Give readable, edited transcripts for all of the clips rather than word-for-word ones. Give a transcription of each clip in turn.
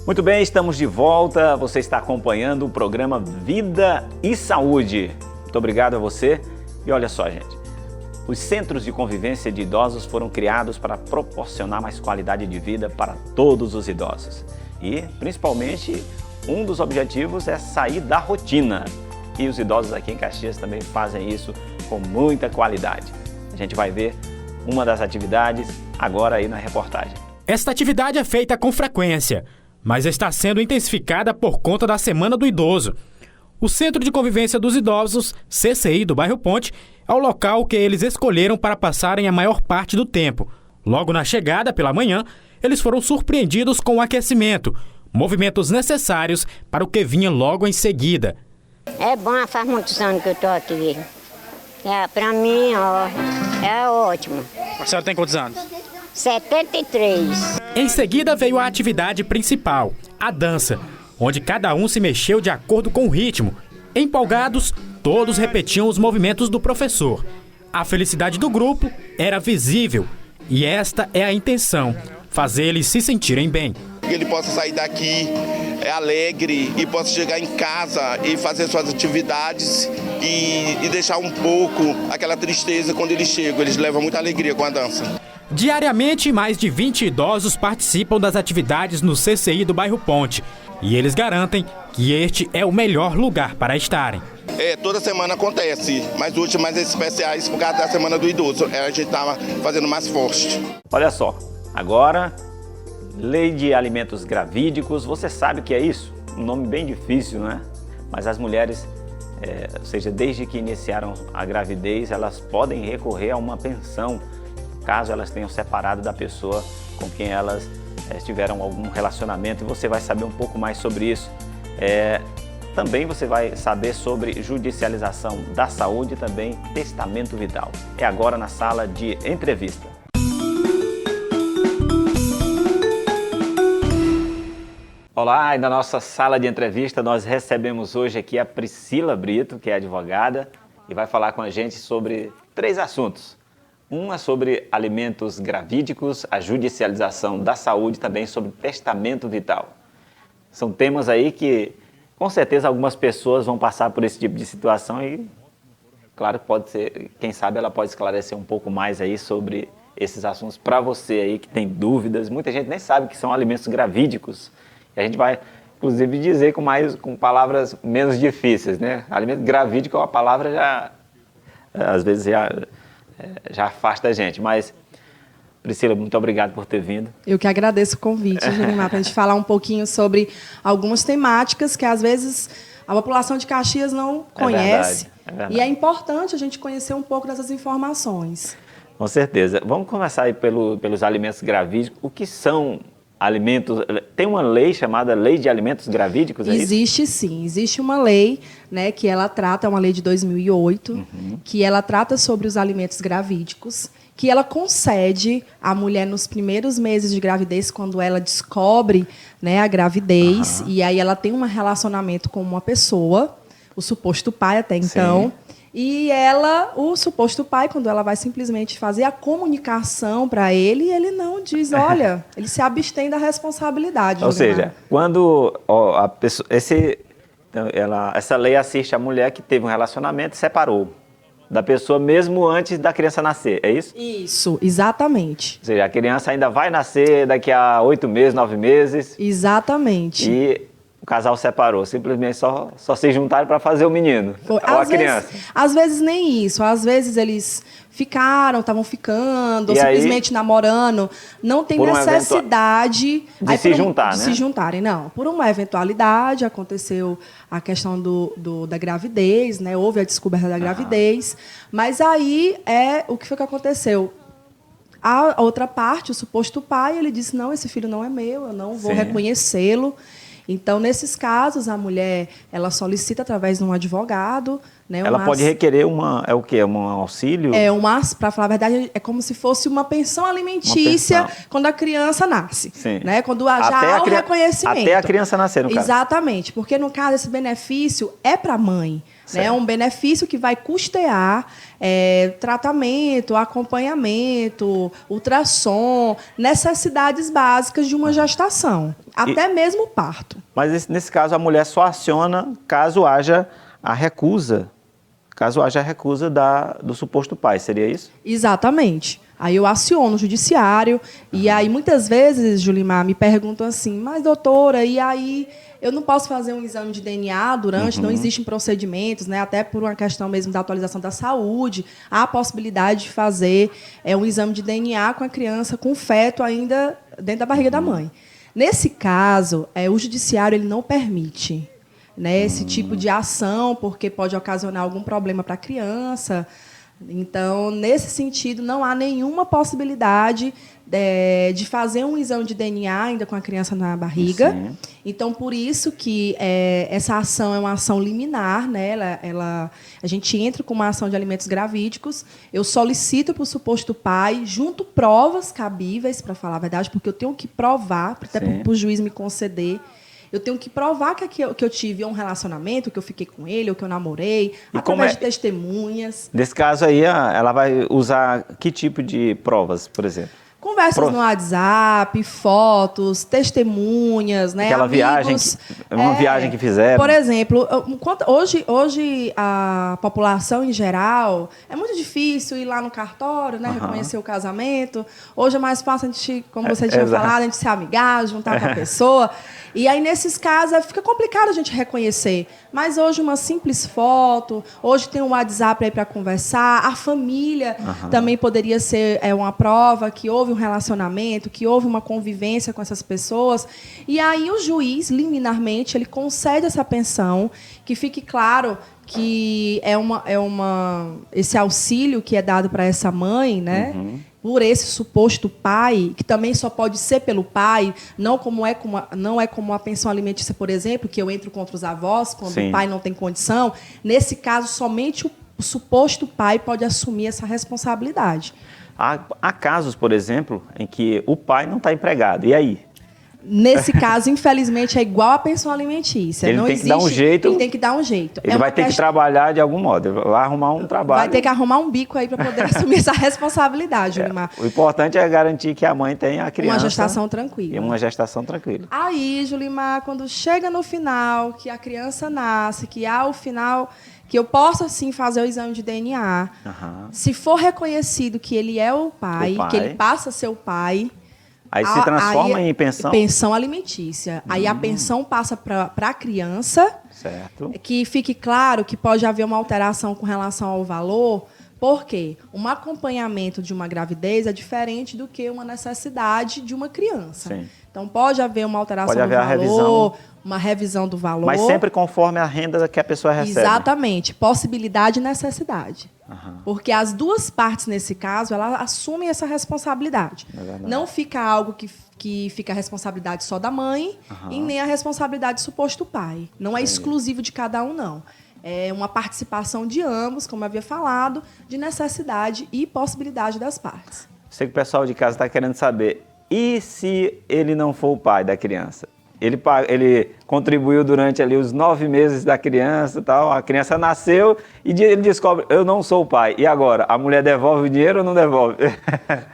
Muito bem, estamos de volta. Você está acompanhando o programa Vida e Saúde. Muito obrigado a você. E olha só, gente, os centros de convivência de idosos foram criados para proporcionar mais qualidade de vida para todos os idosos. E, principalmente, um dos objetivos é sair da rotina. E os idosos aqui em Caxias também fazem isso com muita qualidade. A gente vai ver uma das atividades agora aí na reportagem. Esta atividade é feita com frequência, mas está sendo intensificada por conta da Semana do Idoso. O Centro de Convivência dos Idosos, CCI do bairro Ponte, é o local que eles escolheram para passarem a maior parte do tempo. Logo na chegada, pela manhã, eles foram surpreendidos com o aquecimento, movimentos necessários para o que vinha logo em seguida. É bom, faz muitos anos que eu estou aqui. Para mim, é ótimo. A senhora tem quantos anos? 73. Em seguida veio a atividade principal, a dança, onde cada um se mexeu de acordo com o ritmo. Empolgados, todos repetiam os movimentos do professor. A felicidade do grupo era visível e esta é a intenção, fazer eles se sentirem bem. Que ele possa sair daqui alegre e possa chegar em casa e fazer suas atividades e deixar um pouco aquela tristeza quando eles chegam. Eles levam muita alegria com a dança. Diariamente, mais de 20 idosos participam das atividades no CCI do bairro Ponte. E eles garantem que este é o melhor lugar para estarem. Toda semana acontece, mas hoje mais especiais por causa da Semana do Idoso. A gente estava fazendo mais forte. Olha só, agora, Lei de Alimentos Gravídicos, você sabe o que é isso? Um nome bem difícil, né? Mas as mulheres, ou seja, desde que iniciaram a gravidez, elas podem recorrer a uma pensão, caso elas tenham separado da pessoa com quem elas tiveram algum relacionamento, e você vai saber um pouco mais sobre isso. Também você vai saber sobre judicialização da saúde e também testamento vital. É agora na sala de entrevista. Olá, e na nossa sala de entrevista nós recebemos hoje aqui a Priscila Brito, que é advogada, e vai falar com a gente sobre 3 assuntos. Uma sobre alimentos gravídicos, a judicialização da saúde e também sobre testamento vital. São temas aí que, com certeza, algumas pessoas vão passar por esse tipo de situação e, claro, pode ser, quem sabe ela pode esclarecer um pouco mais aí sobre esses assuntos para você aí que tem dúvidas. Muita gente nem sabe que são alimentos gravídicos. E a gente vai, inclusive, dizer com palavras menos difíceis, né? Alimento gravídico é uma palavra já, às vezes, já afasta a gente, mas Priscila, muito obrigado por ter vindo. Eu que agradeço o convite, Julimar, para a gente falar um pouquinho sobre algumas temáticas que às vezes a população de Caxias não conhece. É verdade. E é importante a gente conhecer um pouco dessas informações. Com certeza. Vamos começar aí pelos alimentos gravídicos. O que são alimentos? Tem uma lei chamada Lei de Alimentos Gravídicos, é Existe isso? Sim, existe uma lei, né, que ela trata, é uma lei de 2008, que ela trata sobre os alimentos gravídicos, que ela concede à mulher nos primeiros meses de gravidez, quando ela descobre, né, a gravidez, e aí ela tem um relacionamento com uma pessoa, o suposto pai até então. Sim. E o suposto pai, quando ela vai simplesmente fazer a comunicação para ele não diz, olha, ele se abstém da responsabilidade. Ou seja, quando a pessoa, essa lei assiste a mulher que teve um relacionamento e separou da pessoa mesmo antes da criança nascer, é isso? Isso, exatamente. Ou seja, a criança ainda vai nascer daqui a 8 meses, 9 meses. Exatamente. E o casal separou, simplesmente só se juntaram para fazer o menino, ou a criança. Às vezes nem isso, às vezes eles estavam ficando, ou simplesmente namorando, não tem necessidade de se juntar, de né? se juntarem, não. Por uma eventualidade, aconteceu a questão da gravidez, né? Houve a descoberta da gravidez, mas aí o que foi que aconteceu? A outra parte, o suposto pai, ele disse, não, esse filho não é meu, eu não vou reconhecê-lo. Então, nesses casos, a mulher ela solicita através de um advogado, né? Ela pode requerer é o quê? Um auxílio? Para falar a verdade, é como se fosse uma pensão alimentícia quando a criança nasce. Sim. Né? Quando já há o reconhecimento. Até a criança nascer, no caso. Exatamente, porque no caso esse benefício é para a mãe. Né? É um benefício que vai custear tratamento, acompanhamento, ultrassom, necessidades básicas de uma gestação, até mesmo o parto. Mas nesse caso a mulher só aciona caso haja a recusa. Caso haja a recusa do suposto pai, seria isso? Exatamente. Aí eu aciono o judiciário e aí muitas vezes, Julimar, me perguntam assim, mas doutora, e aí eu não posso fazer um exame de DNA durante, não existem procedimentos, né, até por uma questão mesmo da atualização da saúde, há a possibilidade de fazer um exame de DNA com a criança, com o feto ainda dentro da barriga da mãe. Nesse caso, o judiciário ele não permite, né, esse tipo de ação, porque pode ocasionar algum problema para a criança. Então, nesse sentido, não há nenhuma possibilidade de fazer um exame de DNA ainda com a criança na barriga. Sim. Então, por isso que essa ação é uma ação liminar, né? A gente entra com uma ação de alimentos gravídicos, eu solicito para o suposto pai, junto provas cabíveis, para falar a verdade, porque eu tenho que provar, até para o juiz me conceder. Eu tenho que provar que eu tive um relacionamento, que eu fiquei com ele, ou que eu namorei, através de testemunhas. Nesse caso aí, ela vai usar que tipo de provas, por exemplo? Conversas no WhatsApp, fotos, testemunhas, né? Aquela amigos, viagem que fizeram. Por exemplo, hoje a população em geral, é muito difícil ir lá no cartório, né? Reconhecer o casamento. Hoje é mais fácil a gente, como você tinha falado, a gente se amigar, juntar com a pessoa. E aí, nesses casos, fica complicado a gente reconhecer. Mas hoje, uma simples foto, hoje tem um WhatsApp aí para conversar, a família também poderia ser uma prova que houve um relacionamento, que houve uma convivência com essas pessoas. E aí o juiz, liminarmente, ele concede essa pensão, que fique claro que esse auxílio que é dado para essa mãe, né? Por esse suposto pai, que também só pode ser pelo pai, não é como a pensão alimentícia, por exemplo, que eu entro contra os avós, quando o pai não tem condição. Nesse caso, somente o suposto pai pode assumir essa responsabilidade. Há casos, por exemplo, em que o pai não está empregado. E aí? Nesse caso, infelizmente, é igual à pensão alimentícia. Ele tem que dar um jeito. Ele tem que dar um jeito. Ele vai ter que trabalhar de algum modo. Ele vai arrumar um trabalho. Vai ter que arrumar um bico aí para poder assumir essa responsabilidade, Julimar. O importante é garantir que a mãe tenha a criança. Uma gestação tranquila. E uma gestação tranquila. Aí, Julimar, quando chega no final, que a criança nasce, que há o final, que eu possa, sim, fazer o exame de DNA. Se for reconhecido que ele é o pai, que ele passa a ser o pai... Aí se transforma em pensão? Pensão alimentícia. Aí a pensão passa para a criança. Certo. Que fique claro que pode haver uma alteração com relação ao valor, porque um acompanhamento de uma gravidez é diferente do que uma necessidade de uma criança. Sim. Então pode haver uma alteração do valor, uma revisão do valor. Mas sempre conforme a renda que a pessoa recebe. Exatamente. Possibilidade e necessidade. Porque as duas partes, nesse caso, elas assumem essa responsabilidade. Não fica algo que fica a responsabilidade só da mãe e nem a responsabilidade do suposto pai. Não é exclusivo de cada um, não. É uma participação de ambos, como eu havia falado, de necessidade e possibilidade das partes. Sei que o pessoal de casa está querendo saber, e se ele não for o pai da criança? Ele contribuiu durante ali os 9 meses da criança, tal. A criança nasceu e ele descobre, eu não sou o pai. E agora, a mulher devolve o dinheiro ou não devolve?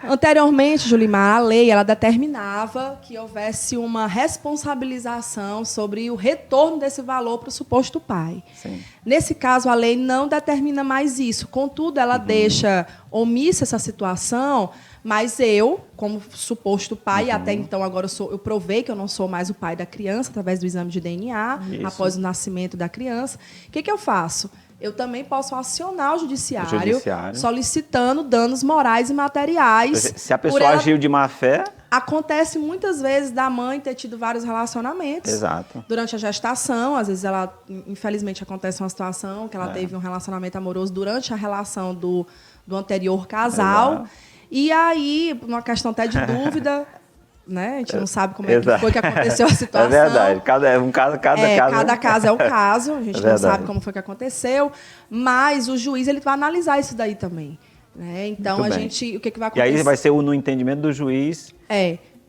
Anteriormente, Julimar, a lei ela determinava que houvesse uma responsabilização sobre o retorno desse valor para o suposto pai. Sim. Nesse caso, a lei não determina mais isso. Contudo, ela deixa omissa essa situação, mas eu, como suposto pai, até então agora eu provei que eu não sou mais o pai da criança, através do exame de DNA, após o nascimento da criança. O que eu faço? Eu também posso acionar o judiciário solicitando danos morais e materiais. Se a pessoa agiu de má fé... Acontece muitas vezes da mãe ter tido vários relacionamentos. Exato. Durante a gestação. Às vezes, infelizmente, acontece uma situação que ela teve um relacionamento amoroso durante a relação do anterior casal. Exato. E aí, numa questão até de dúvida, né? A gente não sabe como é que Exato. foi que aconteceu a situação. É verdade, cada caso. Cada caso é um caso, a gente É não verdade. sabe como foi que aconteceu, mas o juiz ele vai analisar isso daí também. Né? Então, Muito a bem. gente, o que vai E acontecer? aí vai ser no entendimento do juiz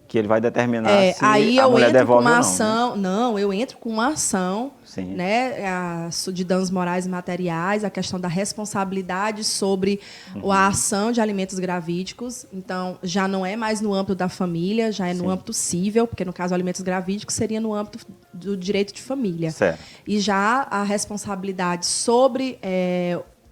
que ele vai determinar se aí a eu mulher entro devolve com uma ou não. ação. Não, eu entro com uma ação, Sim. né, de danos morais e materiais, a questão da responsabilidade sobre a ação de alimentos gravídicos. Então, já não é mais no âmbito da família, já é no âmbito cível, porque no caso alimentos gravídicos seria no âmbito do direito de família. Certo. E já a responsabilidade sobre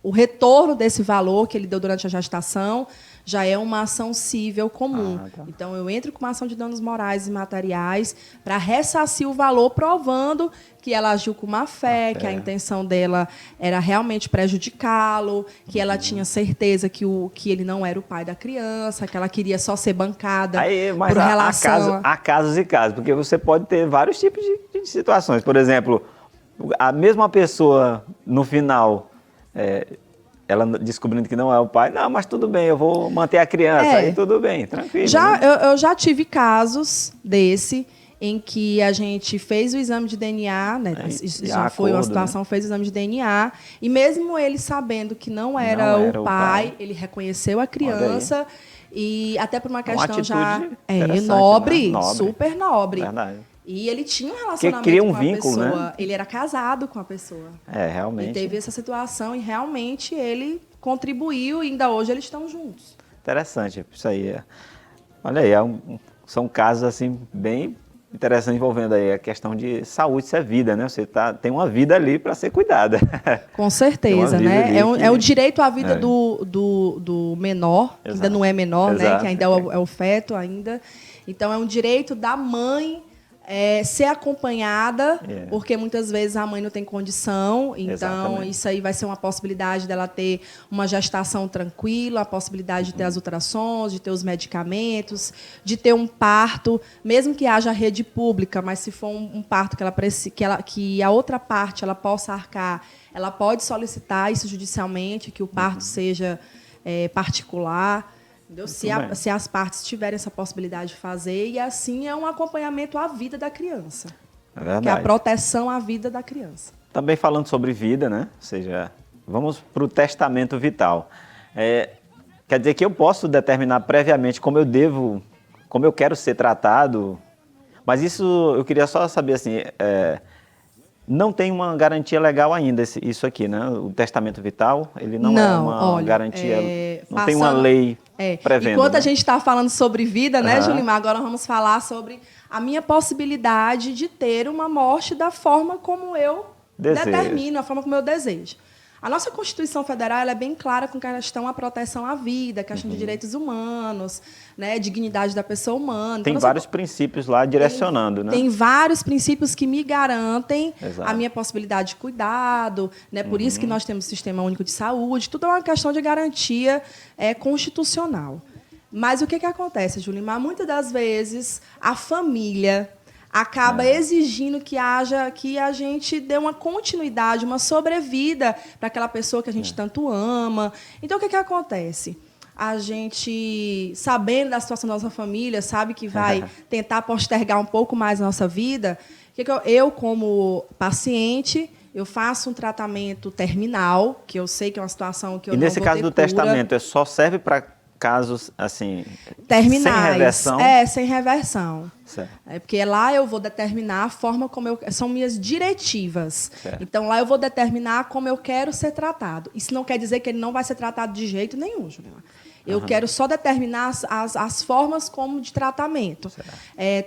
o retorno desse valor que ele deu durante a gestação já é uma ação cível comum. Tá. Então, eu entro com uma ação de danos morais e materiais para ressarcir o valor, provando que ela agiu com má fé, que a intenção dela era realmente prejudicá-lo, que ela tinha certeza que ele não era o pai da criança, que ela queria só ser bancada Mas por relação há casos e casos, porque você pode ter vários tipos de situações. Por exemplo, a mesma pessoa, no final, ela descobrindo que não é o pai, não, mas tudo bem, eu vou manter a criança, aí tudo bem, tranquilo. Eu já tive casos em que a gente fez o exame de DNA, né? Isso já foi uma situação, né? Fez o exame de DNA, e mesmo ele sabendo que não era o pai, ele reconheceu a criança, e até por uma questão já nobre, né? super nobre. Verdade. E ele tinha um relacionamento cria com a vínculo, pessoa. né? Ele era casado com a pessoa. Realmente. E teve essa situação e realmente ele contribuiu e ainda hoje eles estão juntos. Interessante, isso aí. Olha aí, são casos assim bem interessantes envolvendo aí a questão de saúde, isso é vida, né? Você tem uma vida ali para ser cuidada. Com certeza, né? É o direito à vida do menor, que ainda não é menor, né? Que ainda é o feto ainda. Então é um direito da mãe ser acompanhada, porque muitas vezes a mãe não tem condição, então isso aí vai ser uma possibilidade dela ter uma gestação tranquila, a possibilidade de ter as ultrassons, de ter os medicamentos, de ter um parto, mesmo que haja rede pública, mas se for um parto que a outra parte ela possa arcar, ela pode solicitar isso judicialmente, que o parto seja particular. Se as partes tiverem essa possibilidade de fazer, e assim é um acompanhamento à vida da criança. É verdade. Que é a proteção à vida da criança. Também falando sobre vida, né? Ou seja, vamos para o testamento vital. Quer dizer que eu posso determinar previamente como eu quero ser tratado, mas isso eu queria só saber assim, não tem uma garantia legal ainda isso aqui, né? O testamento vital, ele não é uma garantia, não tem uma lei prevendo. Enquanto né? a gente está falando sobre vida, né, Julimar, agora vamos falar sobre a minha possibilidade de ter uma morte da forma como eu determino, a forma como eu desejo. A nossa Constituição Federal ela é bem clara com questão à proteção à vida, questão de direitos humanos, né, dignidade da pessoa humana. Tem então, vários princípios lá direcionando, né? Tem vários princípios que me garantem a minha possibilidade de cuidado, né? Por isso que nós temos o Sistema Único de Saúde. Tudo é uma questão de garantia constitucional. Mas o que acontece, Julimar? Muitas das vezes a família acaba exigindo que a gente dê uma continuidade, uma sobrevida para aquela pessoa que a gente tanto ama. Então, o que acontece? A gente, sabendo da situação da nossa família, sabe que vai tentar postergar um pouco mais a nossa vida. Eu, como paciente, eu faço um tratamento terminal, que eu sei que é uma situação que eu não vou ter cura. E nesse caso do testamento, só serve para casos assim terminais, sem reversão? Sem reversão. Certo. Porque lá eu vou determinar a forma como são minhas diretivas. Certo. Então lá eu vou determinar como eu quero ser tratado. Isso não quer dizer que ele não vai ser tratado de jeito nenhum, Juliana. Eu quero só determinar as formas como de tratamento.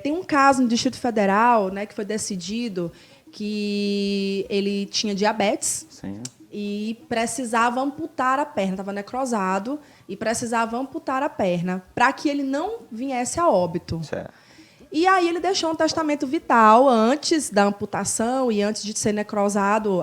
Tem um caso no Distrito Federal, né, que foi decidido que ele tinha diabetes. Sim. E precisava amputar a perna, estava necrosado, e precisava amputar a perna para que ele não viesse a óbito. Certo. E aí ele deixou um testamento vital antes da amputação e antes de ser necrosado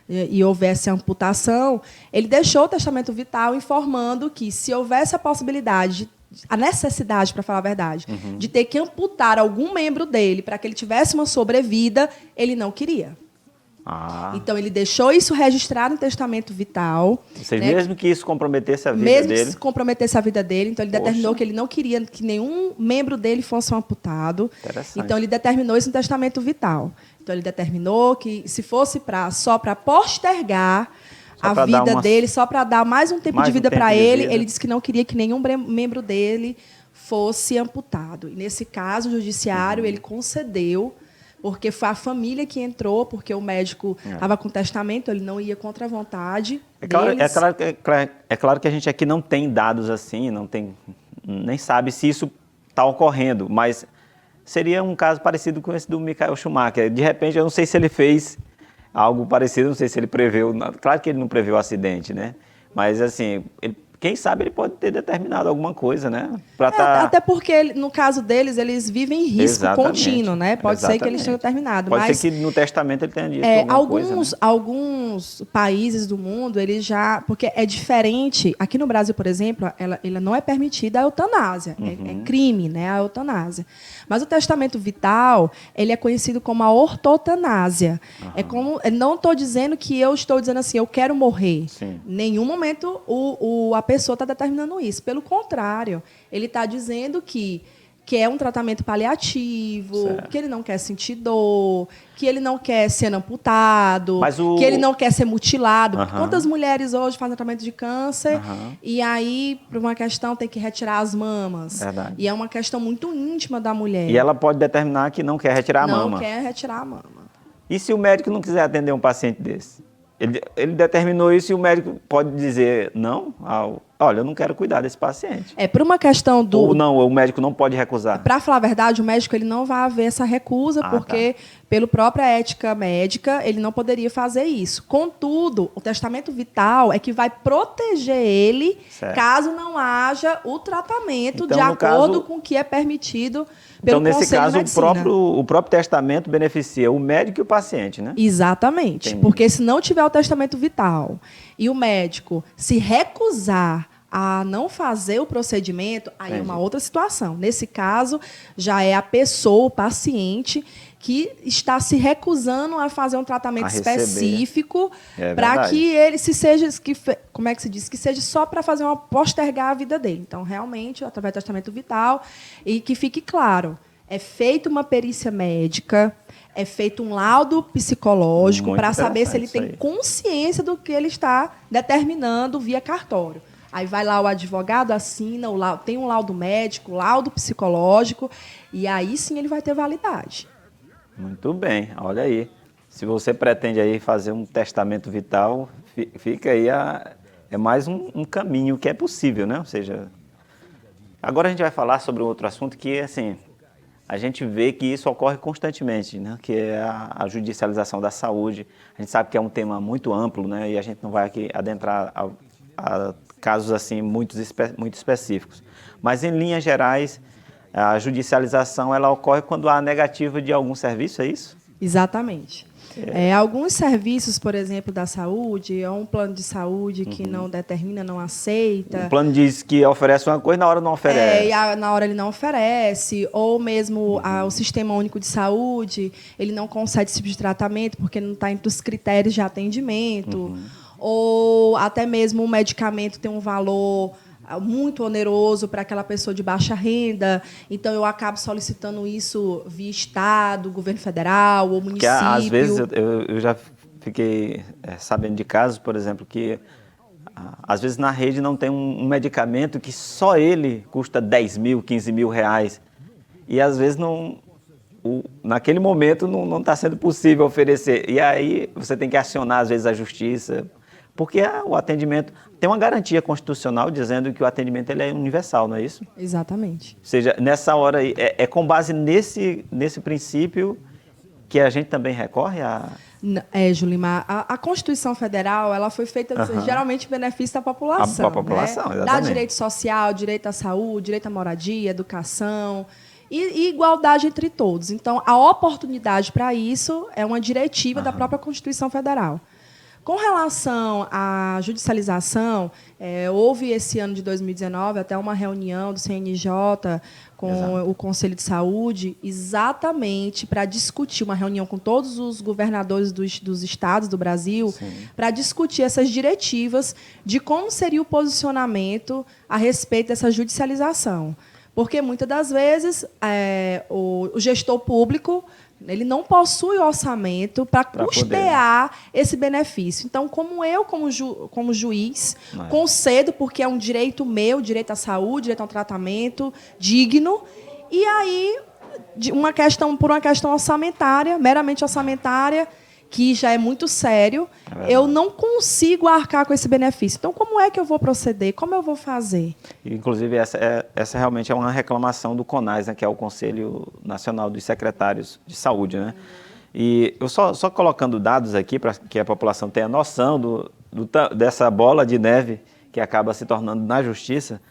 e houvesse a amputação, ele deixou o testamento vital informando que se houvesse a possibilidade, a necessidade, para falar a verdade, de ter que amputar algum membro dele para que ele tivesse uma sobrevida, ele não queria. Ah. Então, ele deixou isso registrado no testamento vital. Ou seja, né? mesmo que isso comprometesse a vida Mesmo dele. que se comprometesse a vida dele, então ele determinou que ele não queria que nenhum membro dele fosse um amputado. Interessante. Então ele determinou isso no testamento vital. Então ele determinou que se fosse só para postergar Só a pra dar vida dele, só para dar mais um tempo mais de um vida tempo para de ele, vida. ele disse que não queria que nenhum membro dele fosse amputado. E nesse caso, o judiciário ele concedeu, porque foi a família que entrou, porque o médico estava com testamento, ele não ia contra a vontade deles. É claro que a gente aqui não tem dados assim, nem sabe se isso está ocorrendo, mas seria um caso parecido com esse do Michael Schumacher. De repente, eu não sei se ele fez algo parecido, não sei se ele preveu. Claro que ele não preveu o acidente, né? Mas, assim, quem sabe ele pode ter determinado alguma coisa, né? Até porque, no caso deles, eles vivem em risco Exatamente. contínuo, né? Pode ser que eles Exatamente. tenham terminado. Pode mas, ser que no testamento ele tenha dito alguma coisa, né? alguns países do mundo, eles já... Porque é diferente... Aqui no Brasil, por exemplo, ela não é permitida a eutanásia. É crime, né? A eutanásia. Mas o testamento vital, ele é conhecido como a ortotanásia. É como... Não estou dizendo que eu estou dizendo assim, eu quero morrer. Sim. Em nenhum momento a pessoa está determinando isso. Pelo contrário, ele está dizendo que é um tratamento paliativo, certo. que ele não quer sentir dor, que ele não quer ser amputado, que ele não quer ser mutilado. Quantas mulheres hoje fazem tratamento de câncer e aí, por uma questão, tem que retirar as mamas. Verdade. E é uma questão muito íntima da mulher. E ela pode determinar que não quer retirar a mama. Não quer retirar a mama. E se o médico não quiser atender um paciente desse? Ele determinou isso e o médico pode dizer não? Olha, eu não quero cuidar desse paciente. Por uma questão do... Ou não, o médico não pode recusar. Para falar a verdade, o médico ele não vai haver essa recusa, porque, pela própria ética médica, ele não poderia fazer isso. Contudo, o testamento vital é que vai proteger ele, certo. Caso não haja o tratamento então, de acordo caso, com o que é permitido pelo então, Conselho de nesse caso, Medicina. o próprio testamento beneficia o médico e o paciente, né? Exatamente. Entendi. Porque se não tiver o testamento vital e o médico se recusar a não fazer o procedimento, aí é uma outra situação. Nesse caso, já é a pessoa, o paciente, que está se recusando a fazer um tratamento específico para que ele como é que se diz? Que seja só para postergar a vida dele. Então, realmente, através do testamento vital, e que fique claro, é feita uma perícia médica, é feito um laudo psicológico para saber se ele tem consciência do que ele está determinando via cartório. Aí vai lá o advogado, assina, tem um laudo médico, laudo psicológico, e aí sim ele vai ter validade. Muito bem, olha aí. Se você pretende aí fazer um testamento vital, fica aí, é mais um caminho que é possível, né? Ou seja, agora a gente vai falar sobre um outro assunto que, assim, a gente vê que isso ocorre constantemente, né? Que é a judicialização da saúde. A gente sabe que é um tema muito amplo, né? E a gente não vai aqui adentrar a casos assim muito específicos. Mas, em linhas gerais, a judicialização ela ocorre quando há negativa de algum serviço, é isso? Exatamente. Alguns serviços, por exemplo, da saúde, é um plano de saúde que não determina, não aceita. O plano diz que oferece uma coisa, na hora não oferece. Na hora ele não oferece, ou mesmo o Sistema Único de Saúde, ele não concede esse tipo de tratamento porque não está entre os critérios de atendimento. Ou até mesmo o medicamento tem um valor muito oneroso para aquela pessoa de baixa renda, então eu acabo solicitando isso via Estado, governo federal ou município. Porque, às vezes eu já fiquei sabendo de casos, por exemplo, que às vezes na rede não tem um medicamento que só ele custa 10 mil, 15 mil reais, e às vezes naquele momento não está sendo possível oferecer, e aí você tem que acionar às vezes a justiça, porque o atendimento tem uma garantia constitucional dizendo que o atendimento ele é universal, não é isso? Exatamente. Ou seja, nessa hora aí, com base nesse princípio que a gente também recorre a... Julimar, a Constituição Federal ela foi feita geralmente em benefício da população. A população, né? exatamente. Dá direito social, direito à saúde, direito à moradia, educação e igualdade entre todos. Então, a oportunidade para isso é uma diretiva da própria Constituição Federal. Com relação à judicialização, houve esse ano de 2019 até uma reunião do CNJ com o Conselho de Saúde, exatamente para discutir, uma reunião com todos os governadores dos estados do Brasil, para discutir essas diretivas de como seria o posicionamento a respeito dessa judicialização. Porque, muitas das vezes, o gestor público ele não possui orçamento para custear esse benefício. Então, como juiz, concedo, porque é um direito meu, direito à saúde, direito a um tratamento digno, e aí, por uma questão orçamentária, meramente orçamentária, que já é muito sério, eu não consigo arcar com esse benefício. Então, como é que eu vou proceder? Como eu vou fazer? Inclusive, essa realmente é uma reclamação do CONAS, né, que é o Conselho Nacional dos Secretários de Saúde. Né? E eu só colocando dados aqui para que a população tenha noção dessa bola de neve que acaba se tornando na Justiça.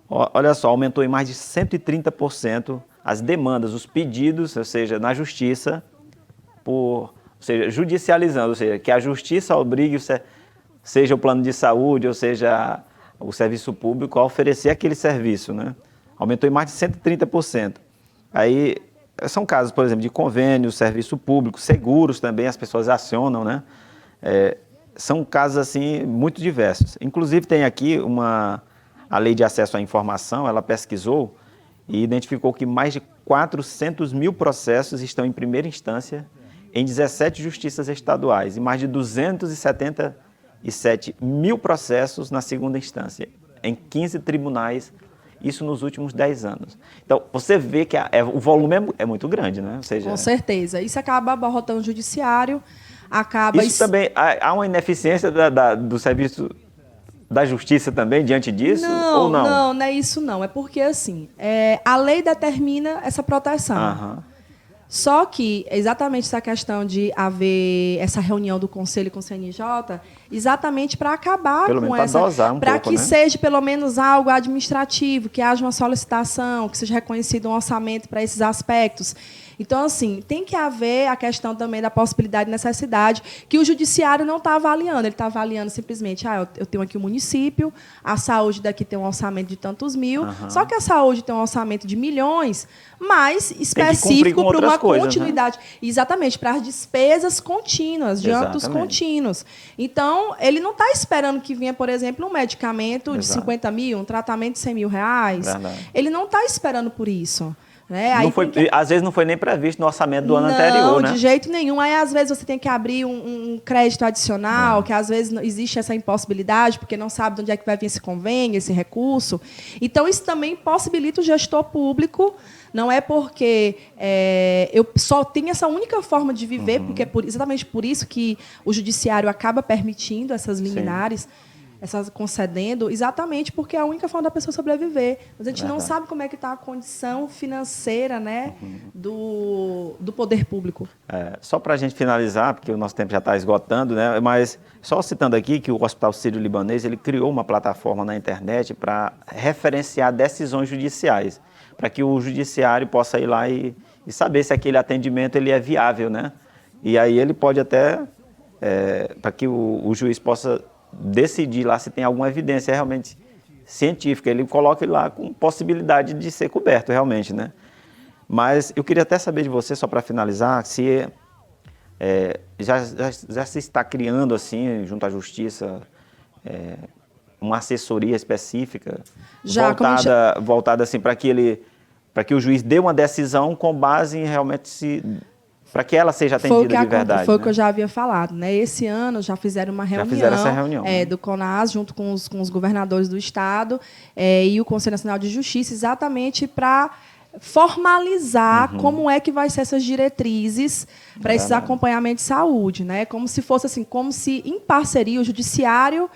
Olha só, aumentou em mais de 130% as demandas, os pedidos, ou seja, na Justiça, ou seja, judicializando, ou seja, que a Justiça obrigue, seja o plano de saúde, ou seja, o serviço público, a oferecer aquele serviço. Né? Aumentou em mais de 130%. Aí, são casos, por exemplo, de convênio, serviço público, seguros também, as pessoas acionam, né? São casos, assim, muito diversos. Inclusive, tem aqui a Lei de Acesso à Informação, ela pesquisou e identificou que mais de 400 mil processos estão em primeira instância em 17 justiças estaduais e mais de 277 mil processos na segunda instância, em 15 tribunais, isso nos últimos 10 anos. Então, você vê que o volume é muito grande, né? Ou seja, com certeza. Isso acaba abarrotando o judiciário, Isso também, há uma ineficiência do serviço da Justiça também diante disso? Não, ou não? Não é isso não. É porque, assim, a lei determina essa proteção. Só que, exatamente essa questão de haver essa reunião do Conselho com o CNJ, exatamente para acabar com essa... Para que seja, pelo menos, algo administrativo, que haja uma solicitação, que seja reconhecido um orçamento para esses aspectos. Então, assim, tem que haver a questão também da possibilidade e necessidade que o judiciário não está avaliando. Ele está avaliando simplesmente, eu tenho aqui o município, a saúde daqui tem um orçamento de tantos mil, só que a saúde tem um orçamento de milhões, mas específico para uma continuidade. Né? Exatamente, para as despesas contínuas, de âmbitos contínuos. Então, ele não está esperando que venha, por exemplo, um medicamento de 50 mil, um tratamento de 100 mil reais. Ele não está esperando por isso. Né? Às vezes não foi nem previsto no orçamento do ano anterior, né? Não, de jeito nenhum. Aí, às vezes, você tem que abrir um crédito adicional, que às vezes existe essa impossibilidade, porque não sabe de onde é que vai vir esse convênio, esse recurso. Então, isso também possibilita o gestor público. Não é porque eu só tenho essa única forma de viver, porque é exatamente por isso que o judiciário acaba permitindo essas liminares, concedendo, exatamente porque é a única forma da pessoa sobreviver. Mas a gente não sabe como é que está a condição financeira, né, do poder público. Só para a gente finalizar, porque o nosso tempo já está esgotando, né, mas só citando aqui que o Hospital Sírio-Libanês ele criou uma plataforma na internet para referenciar decisões judiciais, para que o judiciário possa ir lá e saber se aquele atendimento ele é viável, né? E aí ele pode até, para que o juiz possa decidir lá se tem alguma evidência realmente científica, ele coloca ele lá com possibilidade de ser coberto realmente, né? Mas eu queria até saber de você, só para finalizar, se já se está criando assim, junto à Justiça, uma assessoria específica voltada assim para que o juiz dê uma decisão com base em realmente para que ela seja atendida de verdade. Foi o que eu já havia falado, né? Esse ano já fizeram uma reunião, fizeram essa reunião do CONAS, junto com os governadores do Estado e o Conselho Nacional de Justiça, exatamente para formalizar como é que vai ser essas diretrizes para esses acompanhamentos de saúde, né? Como se fosse assim, como se em parceria o judiciário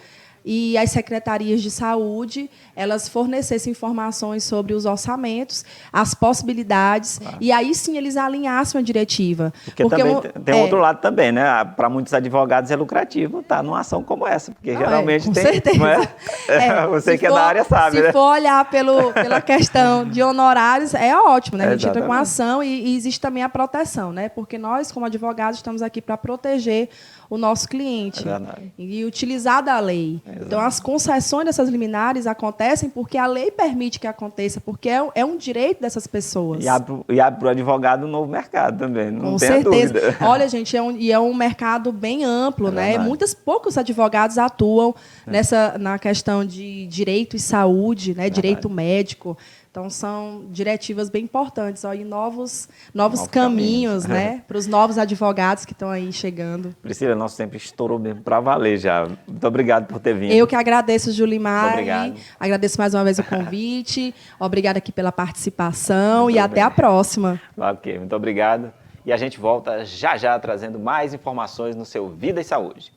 e as secretarias de saúde, elas fornecessem informações sobre os orçamentos, as possibilidades, e aí sim eles alinhassem a diretiva. Porque também tem outro lado também, né? Para muitos advogados é lucrativo estar numa ação como essa, porque geralmente com tem... certeza. Não é? Você que é da área sabe, né? Se for olhar pela questão de honorários, é ótimo, né? A gente entra com a ação e existe também a proteção, né? Porque nós, como advogados, estamos aqui para proteger o nosso cliente verdade. e utilizar da lei. Exato. Então, as concessões dessas liminares acontecem porque a lei permite que aconteça, porque é um direito dessas pessoas. E abre para o advogado um novo mercado também, não Com tenha certeza. dúvida. Olha, gente, é um mercado bem amplo, né? verdade. Poucos advogados atuam na questão de direito e saúde, né? Direito médico. Então, são diretivas bem importantes, ó, e novos caminhos, né? Para os novos advogados que estão aí chegando. Priscila, nosso tempo estourou mesmo para valer já. Muito obrigado por ter vindo. Eu que agradeço, Julimar. Obrigado. Agradeço mais uma vez o convite. Obrigada aqui pela participação e até a próxima. Ok, muito obrigado. E a gente volta já trazendo mais informações no seu Vida e Saúde.